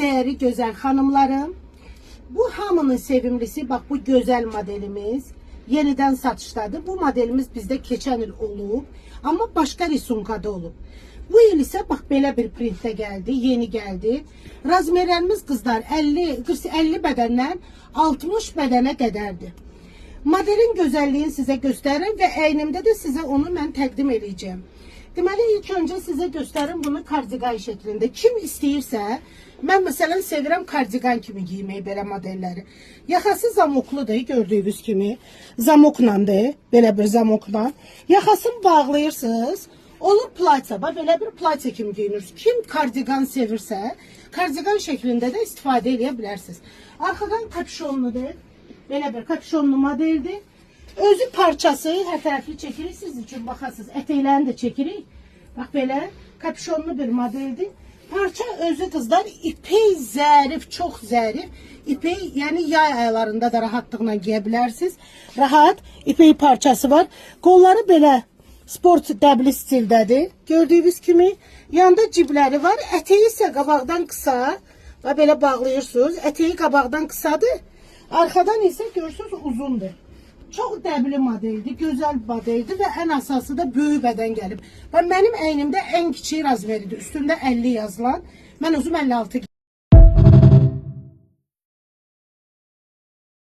değerli güzel hanımlarım. Bu hamının sevimlisi, bak bu güzel modelimiz yeniden satışdadır. Bu modelimiz bizde keçən il olub, ama başka risunkada olub. Bu il ise bak belə bir printdə geldi, yeni geldi. Razmerlərimiz kızlar 50 bədəndən 60 bədənə qədərdir. Modelin gözəlliğini size gösterin ve əynimdə de size onu mən təqdim edeceğim. Deməli, ilk önce size gösterin bunu kardigan şeklinde. Kim istəyirsə, mən məsələn sevirəm kardigan kimi giyməyi belə modelləri. Yaxası zamokludur, gördüyünüz kimi. Zamoklandır, belə bir zamokla. Yaxasını bağlayırsınız. Olur platya, belə bir platya kimi giyinirsiniz. Kim kardigan sevirsə, kardigan şeklinde de istifadə edə bilərsiniz. Arxadan kapşonludur. Belə bir kapşonlu modeldir. Özü parçası hər tərəfli çəkirik, siz üçün baxasınız. Ətəklərini də çəkirik. Bax belə kapşonlu bir modeldir. Parça özü kızlar ipek zərif, çok zərif. İpek, yani yay aylarında da rahatlıkla giyə bilərsiniz. Rahat ipek parçası var. Qolları belə sport dəbli stildədir. Gördüyünüz kimi yanda cibləri var. Ətəyi isə qabaqdan qısa. Və belə bağlayırsınız. Ətəyi qabaqdan qısadır. Arkadan ise görürsünüz uzundur. Çok dəbli modeldir, gözəl modeldir və ən əsası da böyük bədən gəlib. Və mənim əynimdə ən kiçik razmeridir. Üstündə 50 yazılan. Mən özüm 56